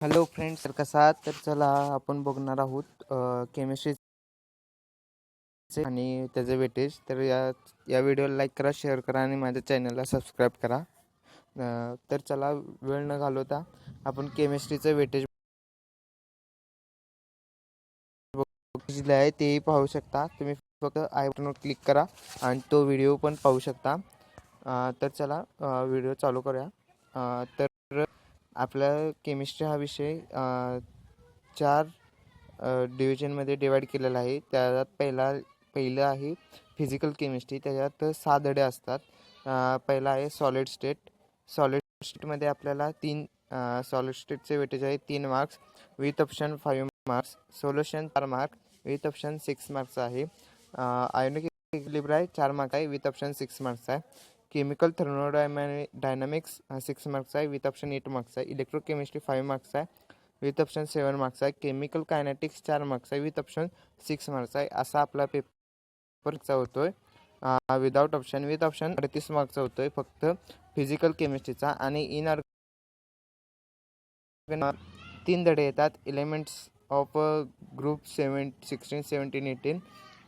Hello friends, तर कसा आहात? तर चला आपण बघणार आहोत केमिस्ट्रीचे आणि त्याचे वेटेज. तर या व्हिडिओला लाईक करा, शेअर करा आणि माझ्या चॅनलला सबस्क्राईब करा. तर चला वेळ न घालवता आपण केमिस्ट्रीचं वेटेज दिले आहे तेही पाहू शकता. तुम्ही फक्त आय बटनवर क्लिक करा आणि तो व्हिडिओ पण पाहू शकता. तर चला व्हिडिओ चालू करूया. तर आपल्या केमिस्ट्री हा विषय चार डिव्हिजनमध्ये डिवाईड केलेला आहे. त्यात पहिलं आहे फिजिकल केमिस्ट्री. त्याच्यात 6 धडे असतात. पहिला आहे सॉलिड स्टेट. सॉलिड स्टेटमध्ये आपल्याला सॉलिड स्टेटचे वेटेज आहे 3 marks with option 5 marks. Solution 4 mark with option 6 marks आहे. आयोनिक इक्विलिब्रियम आहे 4 मार्क आहे विथ ऑप्शन 6 मार्क्स आहे. केमिकल थर्मोडायनॅमिक्स 6 मार्क्स आहे विथ ऑप्शन 8 मार्क्स आहे. इलेक्ट्रोकेमिस्ट्री 5 मार्क्स आहे विथ ऑप्शन 7 मार्क्स आहे. केमिकल कायनेटिक्स 4 मार्क्स आहे विथ ऑप्शन 6 मार्क्स आहे. असा आपला पेपरचा होतोय. विदाउट ऑप्शन विथ ऑप्शन 38 मार्क्सचा होतोय फक्त फिजिकल केमिस्ट्रीचा. आणि तीन धडे येतात. Elements of group 16, 17, 18.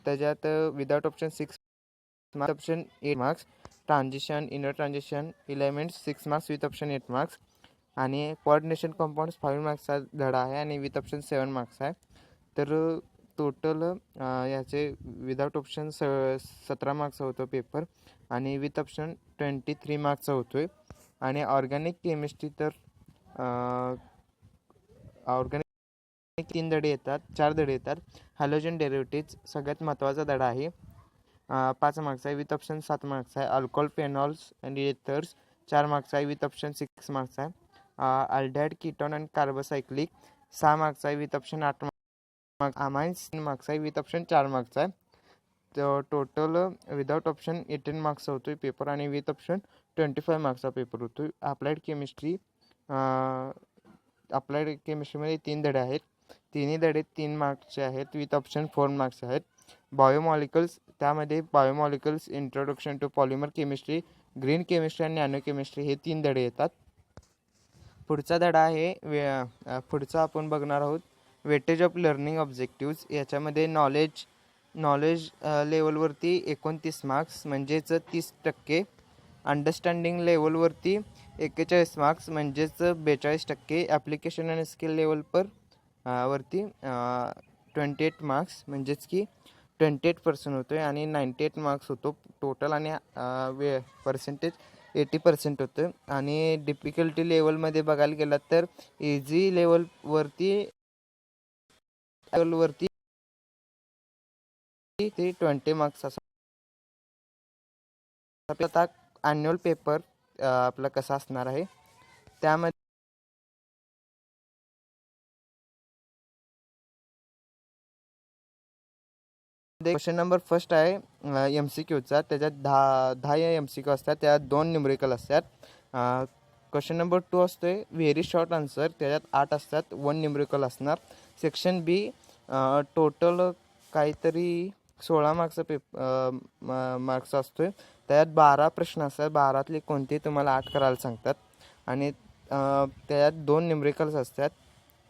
त्याच्यात without option 6 marks, option 8 marks. Transition, inner transition elements 6 marks with option 8 marks. आणि कोऑर्डिनेशन कंपाऊंड्स 5 मार्क्सचा धडा आहे आणि विथ ऑप्शन 7 मार्क्स आहे. तर टोटल याचे विदाउट ऑप्शन 17 मार्क्सचा होतो पेपर आणि विथ ऑप्शन 23 मार्क्सचा होतो आहे. आणि ऑर्गॅनिक केमिस्ट्री तर ऑर्गॅनिक 3 धडे येतात, 4 धडे येतात. हॅलोजन डेरिव्हेटिव्ज सगळ्यात महत्त्वाचा धडा आहे. 5 मार्क्स आहे विथ ऑप्शन 7 मार्क्स आहे. अल्कोहोल, फेनॉल्स आणि एथर्स 4 मार्क्स आहे विथ ऑप्शन 6 मार्क्स आहे. अल्डिहाइड, कीटोन आणि कार्बोसायक्लिक 6 मार्क्स आहे with option 8 marks. Amines 3 marks आहे विथ ऑप्शन 4 मार्क्स आहे. तर टोटल विदाउट ऑप्शन 18 मार्क्सचा होतो आहे पेपर आणि विथ ऑप्शन 25 मार्क्सचा पेपर होतो आहे. अप्लाइड केमिस्ट्रीमध्ये 3 धडे आहेत. तिन्ही धडे 3 मार्क्सचे आहेत विथ ऑप्शन 4 मार्क्स आहेत. बायोमॉलिक्युल्स, त्यामध्ये biomolecules, introduction to polymer chemistry, green chemistry आणि नॅनो केमिस्ट्री हे 3 धडे येतात. पुढचा धडा आहे पुढचा आपण बघणार आहोत वेटेज ऑफ लर्निंग ऑब्जेक्टिव्स. याच्यामध्ये नॉलेज लेवलवरती 29 मार्क्स म्हणजेच 30%. अंडरस्टँडिंग लेवलवरती 41 मार्क्स म्हणजेच 42%. ॲप्लिकेशन आणि स्किल लेवल वरती 28 मार्क्स म्हणजेच की 28% होतो आहे आणि 98 मार्क्स होतो टोटल. आणि पर्सेंटेज 80% होतं. आणि डिफिकल्टी लेवलमध्ये बघायला गेलं तर इझी लेवलवरती ते 20 मार्क्स असं. आपला आता ॲन्युअल पेपर आपला कसा असणार आहे त्यामध्ये क्वेश्चन नंबर फर्स्ट आहे MCQचा. त्याच्यात 10 MCQ असतात, त्यात 2 न्यूमेरिकल असतात. क्वेश्चन नंबर 2 असतोय व्हेरी शॉर्ट आन्सर. त्याच्यात 8 असतात, 1 न्यूमेरिकल असणार. सेक्शन बी टोटल काहीतरी 16 मार्क्सचा असतोय. त्यात 12 प्रश्न असतात. 12तले कोणते तुम्हाला 8 करायला सांगतात. आणि त्याच्यात 2 न्यूमेरिकल्स असतात.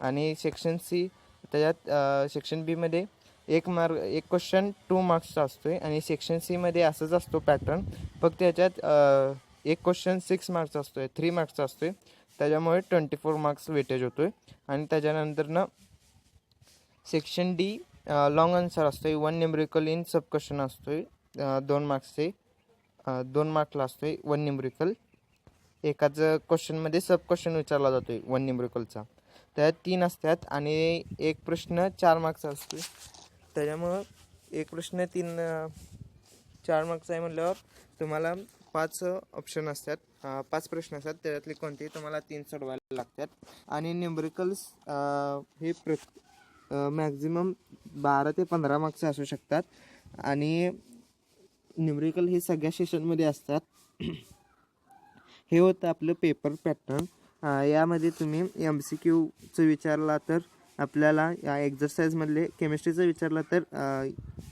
आणि सेक्शन सी, त्याच्यात सेक्शन बीमध्ये एक क्वेश्चन 2 मार्क्सचा असतो आहे. आणि सेक्शन सीमध्ये असंच असतो पॅटर्न, फक्त याच्यात एक क्वेश्चन 6 मार्क्सचा असतो आहे, 3 मार्क्सचा असतो आहे. त्याच्यामुळे 24 मार्क्स वेटेज होतो आहे. आणि त्याच्यानंतरनं सेक्शन डी लॉंग आन्सर असतो आहे. 1 न्यूमेरिकल इन सब क्वेश्चन असतो आहे. 2 मार्क्सचे 2 मार्कला असतो आहे 1 न्यूमेरिकल. एकाच क्वेश्चनमध्ये सब क्वेश्चन विचारला जातो आहे 1 न्यूमेरिकलचा. त्यात 3 असतात आणि एक प्रश्न 4 मार्क्सचा असतो. त्याच्यामुळं एक प्रश्न 4 मार्क्स आहे म्हटल्यावर तुम्हाला 5 ऑप्शन असतात, 5 प्रश्न असतात. त्याच्यातले कोणतेही तुम्हाला 3 सोडवायला लागतात. आणि न्यूमेरिकल्स हे मॅक्झिमम 12 ते 15 मार्क्स असू शकतात. आणि न्यूमेरिकल हे सगळ्या सेशनमध्ये असतात. हे होतं आपलं पेपर पॅटर्न. यामध्ये तुम्ही MCQचं विचारला तर आपल्याला या एक्झरसाईजमधले, केमिस्ट्रीचं विचारलं तर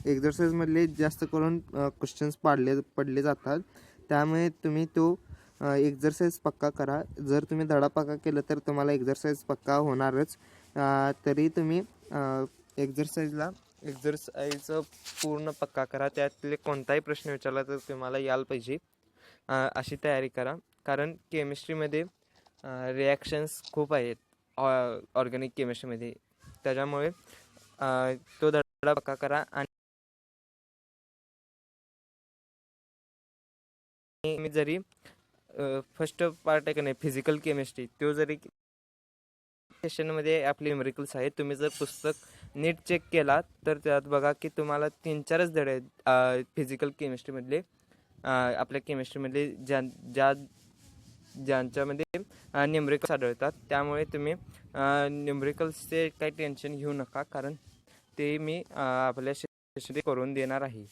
एक्झरसाईजमधले जास्त करून क्वेश्चन्स पडले जातात. त्यामुळे तुम्ही तो एक्झरसाईज पक्का करा. जर तुम्ही धडा पक्का केलं तर तुम्हाला एक्झरसाईज पक्का होणारच. तरी तुम्ही एक्झरसाईज पूर्ण पक्का करा. त्यातले कोणताही प्रश्न विचारला तर तुम्हाला यायला पाहिजे, अशी तयारी करा. कारण केमिस्ट्रीमध्ये रिॲक्शन्स खूप आहेत ऑर्गॅनिक केमिस्ट्रीमध्ये. त्याच्यामुळे तो धडा पक्का करा. आणि मी जरी फर्स्ट पार्ट आहे का नाही फिजिकल केमिस्ट्री, तो जरी सेशनमध्ये आपले न्यूमेरिकल्स आहेत. तुम्ही जर पुस्तक नीट चेक केला तर त्यात बघा की तुम्हाला 3-4च धडे आहेत फिजिकल केमिस्ट्रीमधले, आपल्या केमिस्ट्रीमधले ज्यांच्यामध्ये न्यूमेरिकल्स आढळतात. त्यामुळे तुम्ही न्यूमेरिकल्सचे काही टेन्शन घेऊ नका, कारण ते मी आपल्या सेशनमध्ये करून देणार आहे.